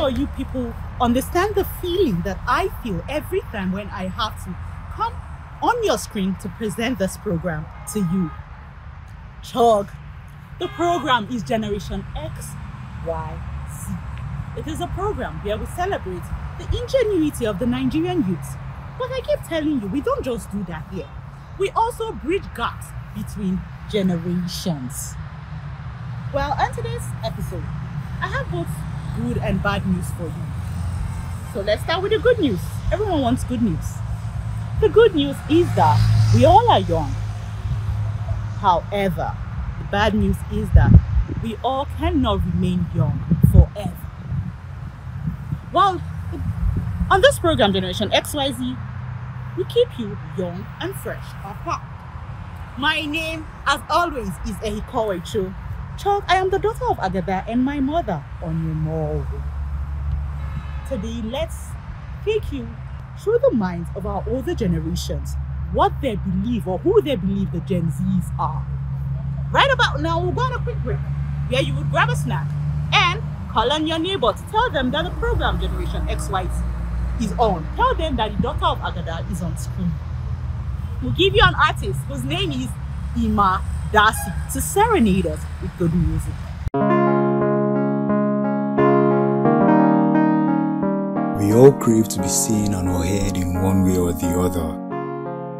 sure you people understand the feeling that I feel every time when I have to come on your screen to present this program to you. Chug, the program is Generation XYZ. It is a program where we celebrate the ingenuity of the Nigerian youth. But I keep telling you, we don't just do that here. We also bridge gaps between generations. Well, on today's episode, I have both good and bad news for you. So let's start with the good news. Everyone wants good news. The good news is that we all are young. However, the bad news is that we all cannot remain young forever. Well, on this program, Generation XYZ, we keep you young and fresh at heart. My name, as always, is Ehikowe Cho. Chok, I am the daughter of Agada and my mother, Onyemo. Today, let's take you through the minds of our older generations, what they believe or who they believe the Gen Zs are. Right about now, we're going on a quick break where you would grab a snack and call on your neighbor to tell them that the program Generation XYZ is on. Tell them that the daughter of Agada is on screen. We'll give you an artist whose name is Ima Darcy to serenade us with good music. We all crave to be seen and or heard in one way or the other.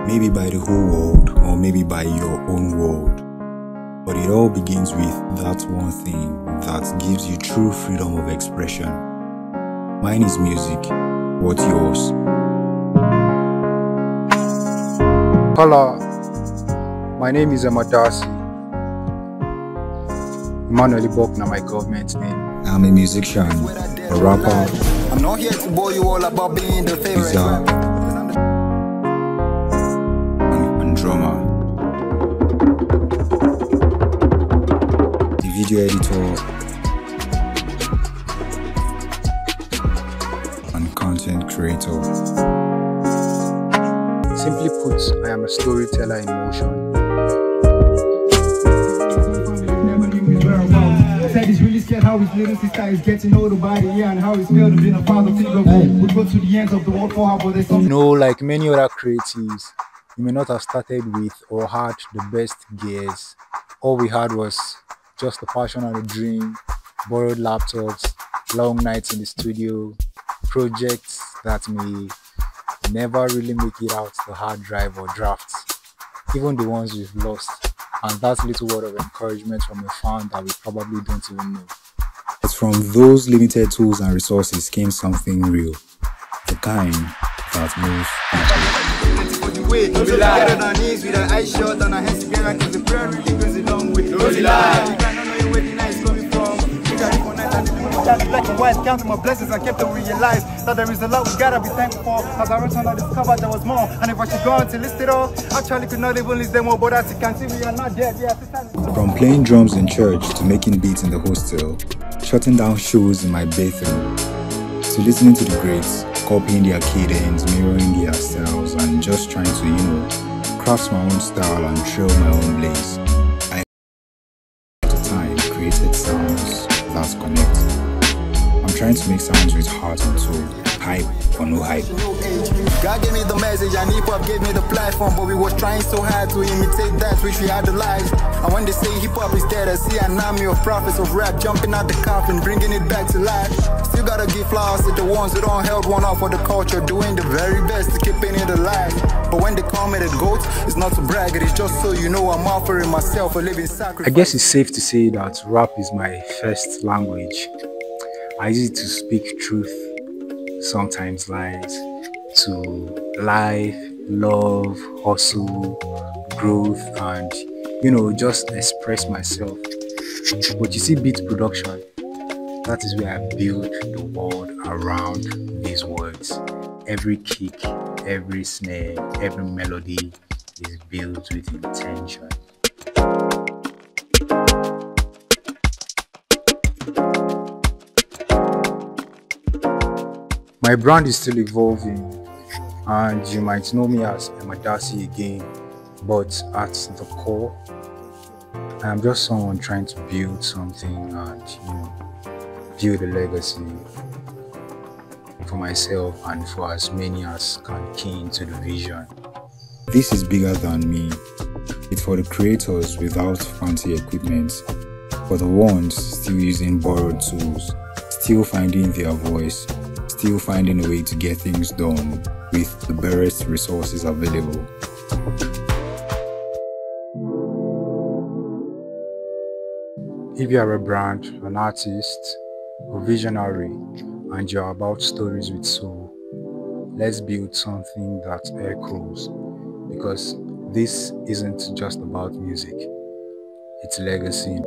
Maybe by the whole world or maybe by your own world. But it all begins with that one thing that gives you true freedom of expression. Mine is music. What's yours? Hello, my name is Ima Darcy. Emmanuel Ibokna, my government name. I'm a musician, a rapper. I'm not here to bore you all about being the favorite and drummer. The video editor and content creator. Simply put, I am a storyteller in motion. Said he's really scared how his little sister is getting older by the year and how he's failed to be a father figure. Would go to the ends of the world for her, but there's something. Like many other creatives, you may not have started with or had the best gears. All we had was just a passion and a dream, borrowed laptops, long nights in the studio, projects that may never really make it out the hard drive or drafts, even the ones we've lost. And that little word of encouragement from a fan that we probably don't even know. But from those limited tools and resources came something real, the kind that Black and white, counting my blessings, I kept to realize that there is a lot we gotta be thankful for. As I returned, I discovered there was more. And if I should go on to list it all, actually could not even list them all. But as you can see, we are not dead. From playing drums in church to making beats in the hostel, shutting down shows in my bathroom, to listening to the greats, copying their cadence, mirroring their styles, and just trying to, craft my own style and trail my own blaze. I at the time created sounds that connect. I'm trying to make sounds with heart and soul, hype or no hype. God gave me the message and hip-hop gave me the platform, but we was trying so hard to imitate that which we had the lives. And when they say hip-hop is dead, I see an army of prophets of rap jumping out the coffin, bringing it back to life. Still gotta give flowers to the ones who don't held one up for the culture, doing the very best to keeping it alive. But when they call me the GOAT, it's not to brag, it is just so you know I'm offering myself a living sacrifice. I guess it's safe to say that rap is my first language. I use it to speak truth, sometimes lies, to life, love, hustle, growth, and just express myself. But you see, beat production, that is where I build the world around these words. Every kick, every snare, every melody is built with intention. My brand is still evolving, and you might know me as Ima Darcy again, but at the core, I am just someone trying to build something and build a legacy. for myself and for as many as can key into the vision. This is bigger than me. It's for the creators without fancy equipment, for the ones still using borrowed tools, still finding their voice, still finding a way to get things done with the barest resources available. If you are a brand, an artist, a visionary, and you're about stories with soul, let's build something that echoes, because this isn't just about music, it's legacy.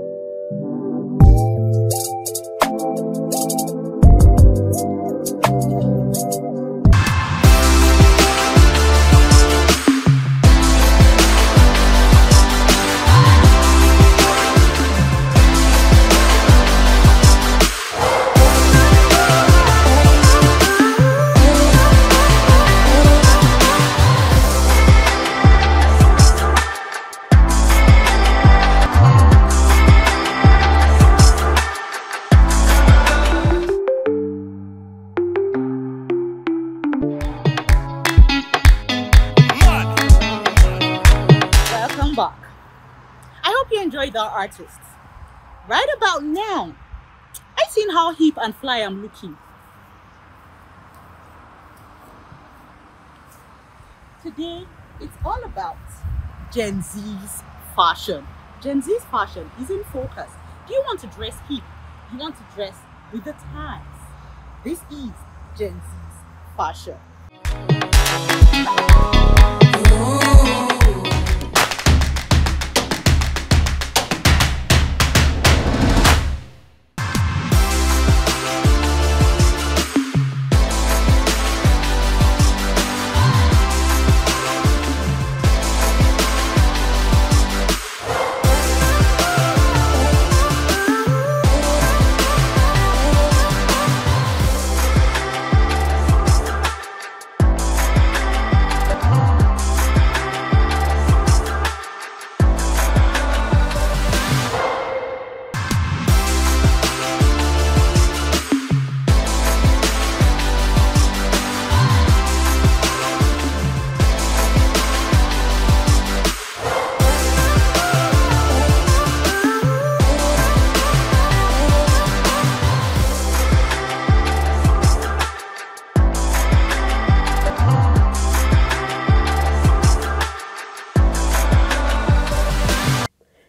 Welcome back. I hope you enjoyed our artists. Right about now, I seen how hip and fly I'm looking. Today, it's all about Gen Z's fashion. Gen Z's fashion is in focus. Do you want to dress hip? You want to dress with the times? This is Gen Z's fashion.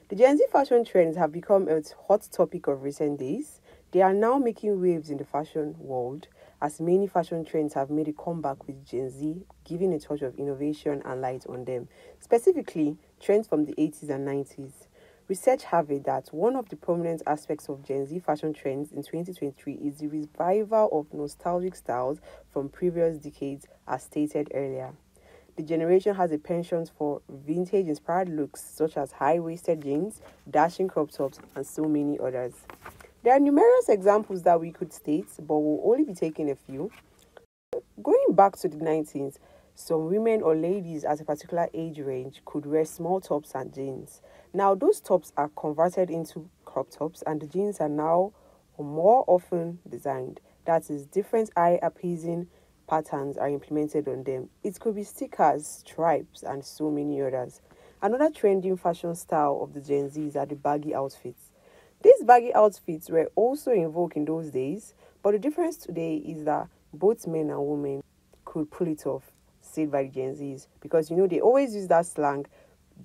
The Gen Z fashion trends have become a hot topic of recent days. They are now making waves in the fashion world, as many fashion trends have made a comeback with Gen Z, giving a touch of innovation and light on them, specifically trends from the 80s and 90s. Research have it that one of the prominent aspects of Gen Z fashion trends in 2023 is the revival of nostalgic styles from previous decades, as stated earlier. The generation has a penchant for vintage-inspired looks such as high-waisted jeans, dashing crop tops, and so many others. There are numerous examples that we could state, but we'll only be taking a few. Going back to the 90s, some women or ladies at a particular age range could wear small tops and jeans. Now, those tops are converted into crop tops, and the jeans are now more often designed. That is, different eye-appeasing patterns are implemented on them. It could be stickers, stripes, and so many others. Another trending fashion style of the Gen Zs are the baggy outfits. These baggy outfits were also in vogue in those days, but the difference today is that both men and women could pull it off, said by the Gen Zs, because they always use that slang,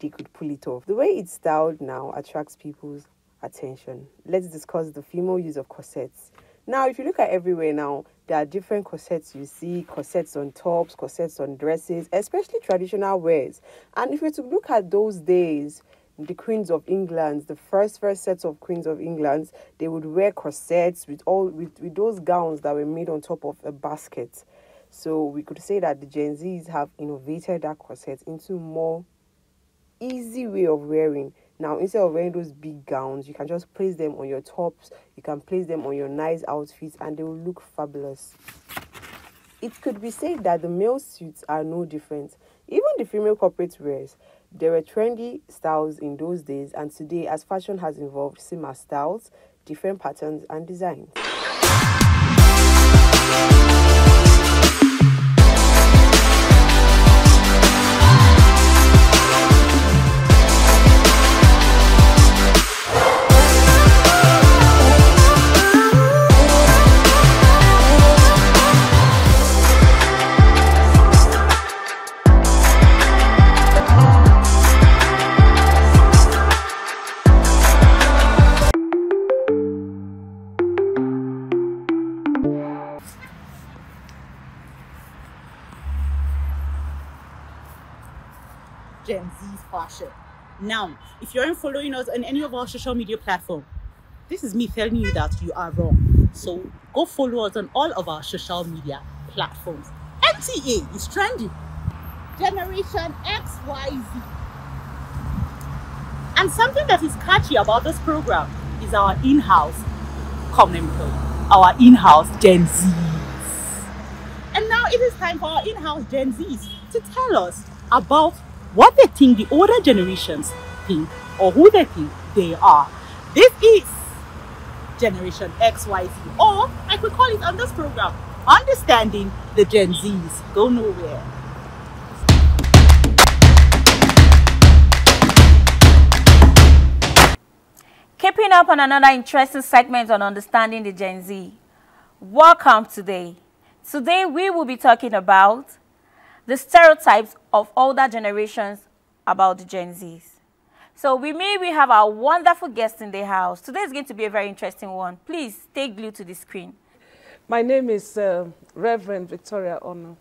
they could pull it off. The way it's styled now attracts people's attention. Let's discuss the female use of corsets. Now, if you look at everywhere now, there are different corsets you see, corsets on tops, corsets on dresses, especially traditional wears. And if you were to look at those days, the Queens of England, the first sets of Queens of England, they would wear corsets with those gowns that were made on top of a basket. So we could say that the Gen Zs have innovated that corset into more easy way of wearing. Now, instead of wearing those big gowns, you can just place them on your tops, you can place them on your nice outfits, and they will look fabulous. It could be said that the male suits are no different. Even the female corporate wears, there were trendy styles in those days, and today, as fashion has evolved, similar styles, different patterns and designs. Gen Z's fashion. Now, if you aren't following us on any of our social media platforms, this is me telling you that you are wrong. So go follow us on all of our social media platforms. NTA is trending. Generation XYZ. And something that is catchy about this program is our in-house commentary, our in-house Gen Zs. And now it is time for our in-house Gen Zs to tell us about what they think the older generations think or who they think they are. This is Generation XYZ, or I could call it on this program, Understanding the Gen Zs. Go nowhere. Keeping up on another interesting segment on Understanding the Gen Z. Welcome today. Today we will be talking about the stereotypes of older generations about the Gen Zs. So with me, we have our wonderful guest in the house. Today is going to be a very interesting one. Please stay glued to the screen. My name is Reverend Victoria Ono,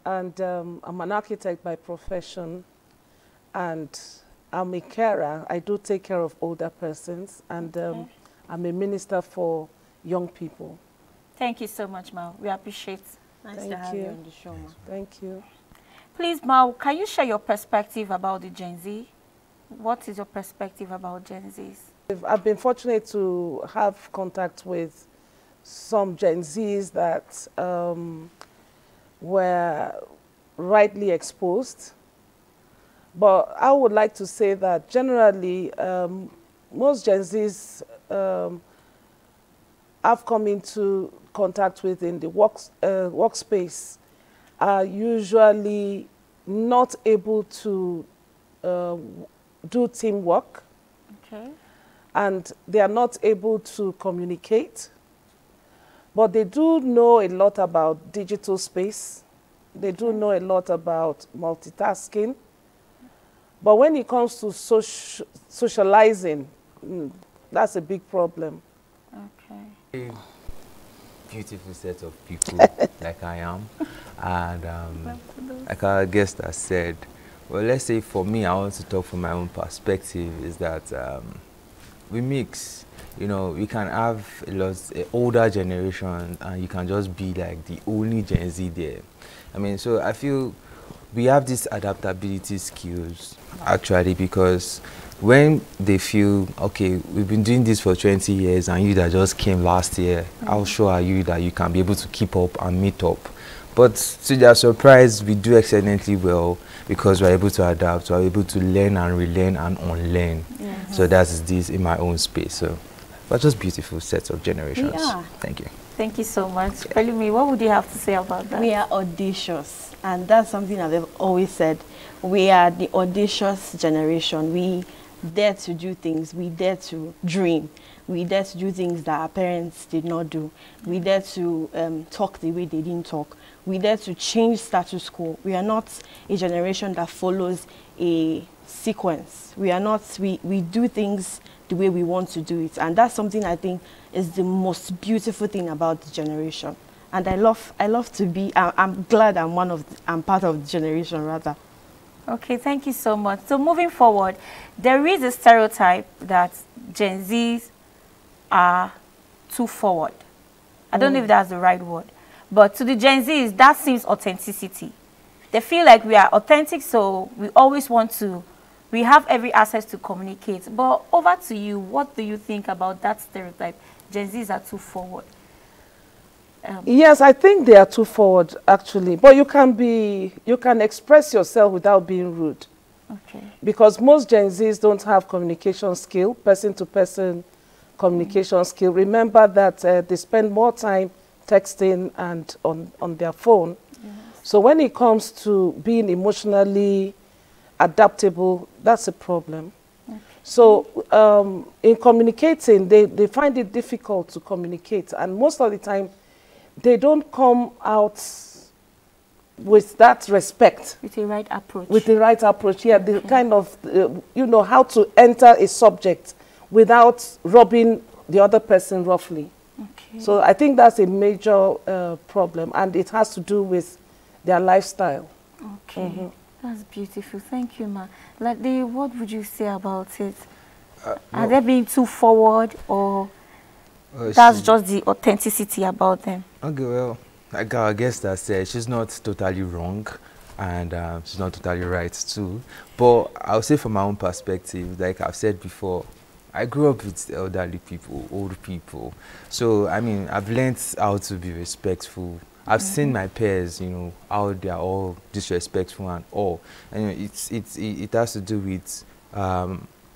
and I'm an architect by profession, and I'm a carer. I do take care of older persons, and I'm a minister for young people. Thank you so much, Mal. We appreciate it. Nice to have you on the show, Ma. Thank you. Please, Mal, can you share your perspective about the Gen Z? What is your perspective about Gen Zs? I've been fortunate to have contact with some Gen Zs that were rightly exposed. But I would like to say that generally, most Gen Zs I've come into contact with in the workspace are usually not able to do teamwork. Okay. And they are not able to communicate. But they do know a lot about digital space. They do know a lot about multitasking. But when it comes to socializing, that's a big problem. Okay. Beautiful set of people like I am. And like our guest has said, well, let's say for me, I want to talk from my own perspective, is that we mix. You know, we can have an older generation and you can just be like the only Gen Z there. I mean, so I feel we have these adaptability skills actually, because when they feel, okay, we've been doing this for 20 years and you that just came last year, how sure are you that you can be able to keep up and meet up? But to their surprise, we do excellently well because we're able to adapt, we're able to learn and relearn and unlearn. So that's this in my own space. So, but just beautiful sets of generations. Yeah. Thank you. Thank you so much. Pelumi, what would you have to say about that? We are audacious, and that's something that I've always said. We are the audacious generation. We dare to do things. We dare to dream. We dare to do things that our parents did not do. We dare to talk the way they didn't talk. We dare to change status quo. We are not a generation that follows a sequence. We are not, we do things the way we want to do it. And that's something I think is the most beautiful thing about the generation. And I love to be, I'm glad I'm part of the generation rather. Okay, thank you so much. So moving forward, there is a stereotype that Gen Zs are too forward. I don't know if that's the right word. But to the Gen Zs, that seems authenticity. They feel like we are authentic, so we always want to, we have every access to communicate. But over to you, what do you think about that stereotype? Gen Zs are too forward. Yes, I think they are too forward, actually. But you can express yourself without being rude. Okay. Because most Gen Zs don't have communication skill, person-to-person communication skill. Remember that they spend more time texting and on their phone. Yes. So when it comes to being emotionally adaptable, that's a problem. Okay. So in communicating, they find it difficult to communicate. And most of the time, they don't come out with that respect. With the right approach. With the right approach, yeah. The kind of, you know, how to enter a subject without rubbing the other person roughly. Okay. So I think that's a major problem, and it has to do with their lifestyle. Okay. That's beautiful. Thank you, ma. Like, what would you say about it? Are No. they being too forward, or that's just the authenticity about them? Okay, well, like our guest has said, she's not totally wrong, and she's not totally right too. But I'll say from my own perspective, like I've said before, I grew up with elderly people, old people. So, I mean, I've learned how to be respectful. I've seen my peers, you know, how they are all disrespectful and all. And you know, it has to do with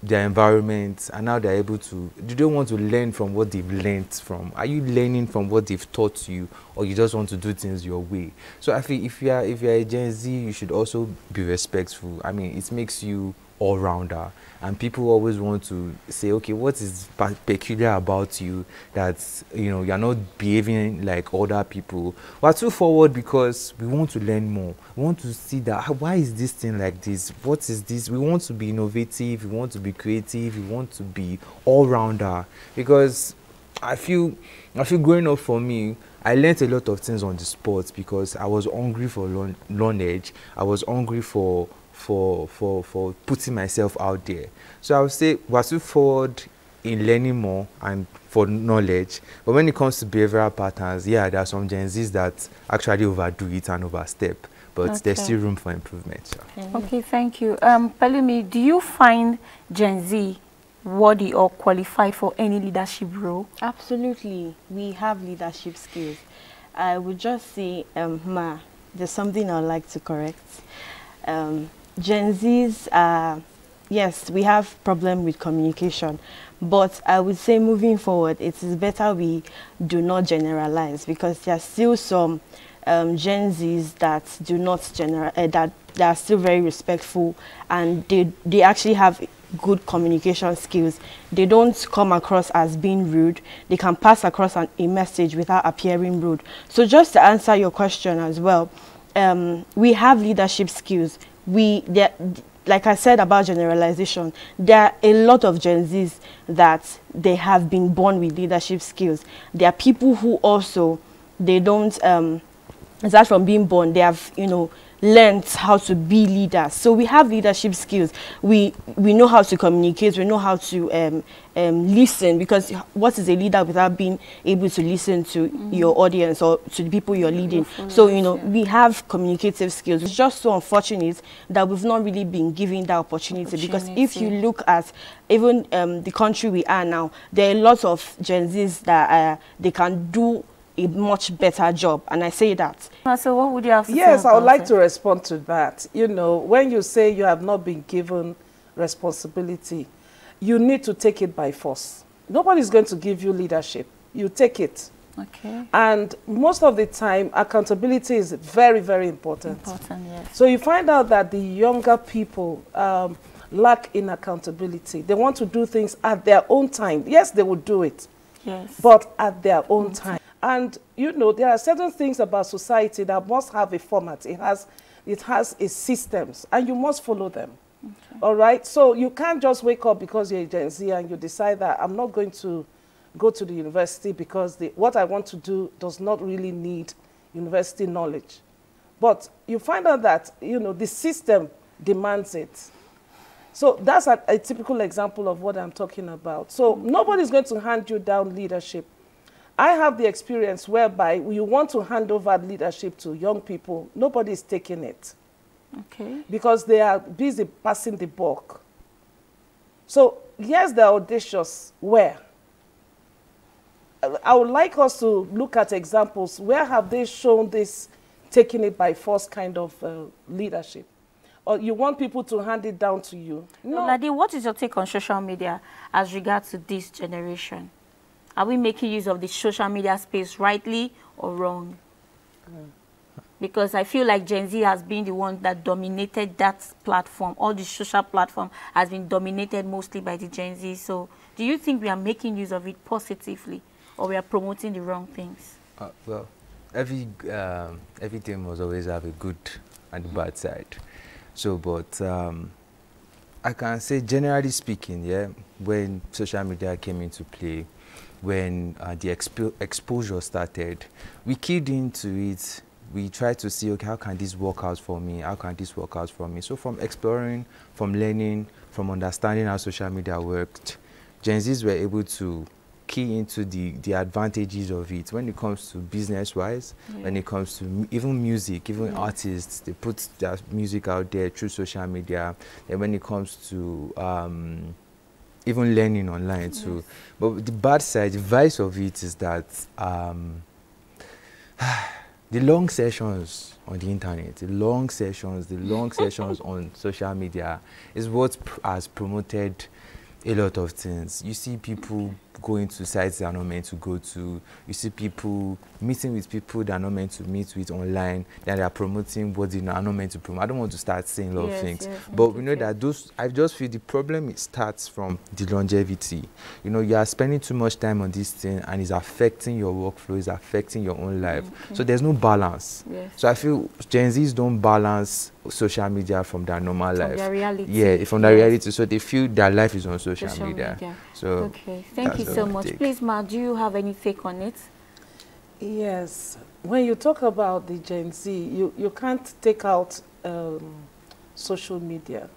their environment and how they're able to. You don't want to learn from what they've learned from. Are you learning from what they've taught you, or you just want to do things your way? So I feel if you're a Gen Z, you should also be respectful. I mean, it makes you all-rounder, and people always want to say, okay, what is peculiar about you that, you know, you're not behaving like other people? We're too forward because we want to learn more. We want to see that, why is this thing like this? What is this? We want to be innovative, we want to be creative, we want to be all-rounder, because I feel growing up, for me, I learned a lot of things on the sport because I was hungry for knowledge. I was hungry for putting myself out there. So I would say we're too forward in learning more and for knowledge. But when it comes to behavioral patterns, yeah, there are some Gen Zs that actually overdo it and overstep. But there's still room for improvement. So. Okay, thank you. Pelumi, do you find Gen Z worthy or qualified for any leadership role? Absolutely. We have leadership skills. I would just say, Ma, there's something I'd like to correct. Gen Zs, yes, we have problem with communication, but I would say moving forward, it is better we do not generalize, because there are still some Gen Zs that do not that are still very respectful, and they actually have good communication skills. They don't come across as being rude. They can pass across a message without appearing rude. So just to answer your question as well, we have leadership skills. Like I said about generalization, there are a lot of Gen Zs that they have been born with leadership skills. There are people who also, they don't, aside from being born, they have, you know, learned how to be leaders. So we have leadership skills. We know how to communicate. We know how to listen, because what is a leader without being able to listen to your audience or to the people you're leading? So, you know, we have communicative skills. It's just so unfortunate that we've not really been given that opportunity, because if you look at even the country we are now, there are lots of Gen Zs that they can do a much better job, and I say that. So what would you have to say? Yes, I would like to respond to that. You know, when you say you have not been given responsibility, you need to take it by force. Nobody's going to give you leadership. You take it. Okay. And most of the time, accountability is very, very important. Yes. So you find out that the younger people lack in accountability. They want to do things at their own time. Yes, they will do it. Yes. But at their own time. And, you know, there are certain things about society that must have a format. It has a systems, and you must follow them. Okay. All right? So you can't just wake up because you're a Gen Z and you decide that I'm not going to go to the university because what I want to do does not really need university knowledge. But you find out that, you know, the system demands it. So that's a typical example of what I'm talking about. So nobody's going to hand you down leadership. I have the experience whereby you want to hand over leadership to young people. Nobody's taking it. Okay. Because they are busy passing the buck. So, yes, they're audacious. Where? I would like us to look at examples. Where have they shown this taking it by force kind of leadership? Or you want people to hand it down to you? No. Ladi, what is your take on social media as regards to this generation? Are we making use of the social media space rightly or wrong? Because I feel like Gen Z has been the one that dominated that platform. All the social platform has been dominated mostly by the Gen Z. So do you think we are making use of it positively, or we are promoting the wrong things? Well, everything must always have a good and a bad side. So, but I can say, generally speaking, yeah, when social media came into play, when the exposure started, we keyed into it we try to see, okay, how can this work out for me? How can this work out for me? So from exploring, from learning, from understanding how social media worked, Gen Zs were able to key into the advantages of it when it comes to business-wise, when it comes to even music, even artists, they put their music out there through social media, and when it comes to even learning online too. But the bad side, the vice of it is that the long sessions on the internet, the long sessions on social media is what has promoted a lot of things. You see people going to sites they are not meant to go to. You see people meeting with people they are not meant to meet with online. Then they are promoting what they are not meant to promote. I don't want to start saying a lot of things, but we know that those. I just feel the problem it starts from the longevity. You know, you are spending too much time on this thing, and it's affecting your workflow, it's affecting your own life. So there's no balance. So I feel Gen Zs don't balance social media from their normal life. Their reality. Yeah, from their reality. So they feel their life is on social media. So okay, thank you so much. Please, Ma, do you have any take on it? Yes. When you talk about the Gen Z, you can't take out social media.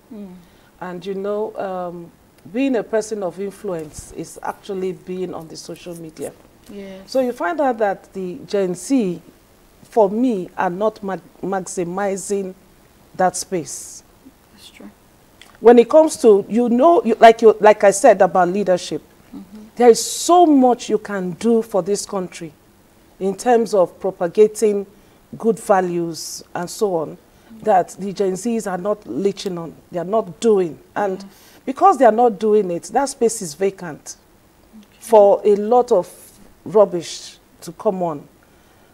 And you know, being a person of influence is actually being on the social media. So you find out that the Gen Z, for me, are not maximizing that space. That's true. When it comes to, like I said about leadership, there is so much you can do for this country in terms of propagating good values and so on, that the Gen Zs are not leeching on, they are not doing. And because they are not doing it, that space is vacant for a lot of rubbish to come on.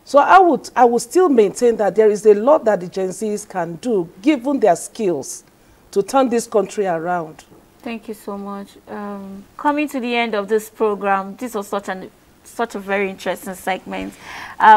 So I would still maintain that there is a lot that the Gen Zs can do, given their skills, to turn this country around. Thank you so much. Coming to the end of this program, this was such a very interesting segment.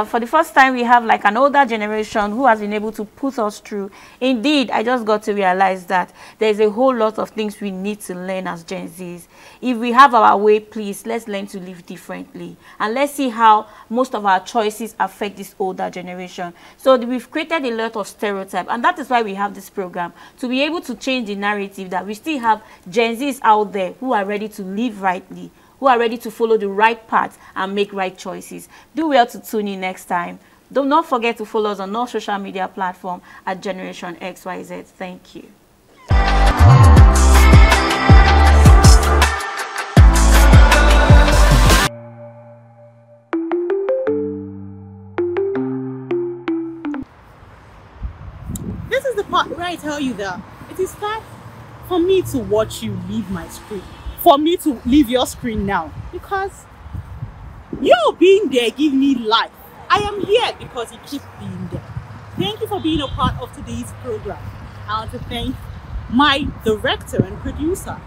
For the first time, we have like an older generation who has been able to put us through. Indeed, I just got to realize that there's a whole lot of things we need to learn as Gen Zs. If we have our way, please, let's learn to live differently. And let's see how most of our choices affect this older generation. So we've created a lot of stereotypes, and that is why we have this program, to be able to change the narrative that we still have Gen Zs out there who are ready to live rightly, who are ready to follow the right path and make right choices. Do well to tune in next time. Do not forget to follow us on all social media platforms at Generation XYZ. Thank you. This is the part where I tell you that it is time for me to watch you leave my screen. For me to leave your screen now, because you being there give me life. I am here because you keep being there. Thank you for being a part of today's program. I want to thank my director and producer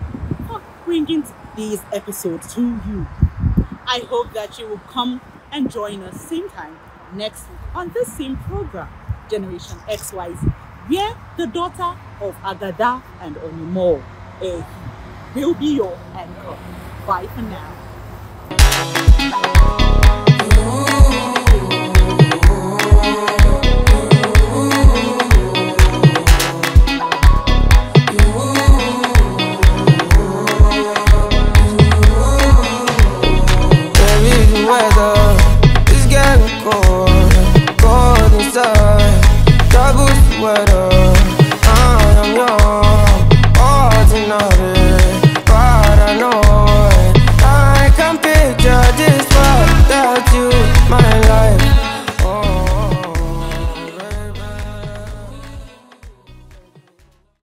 for bringing these episodes to you. I hope that you will come and join us same time next week on this same program, Generation XYZ, where the daughter of Agada and Onimo will be your anchor. Bye for now. There is weather, it's getting cold inside. Troubles weather.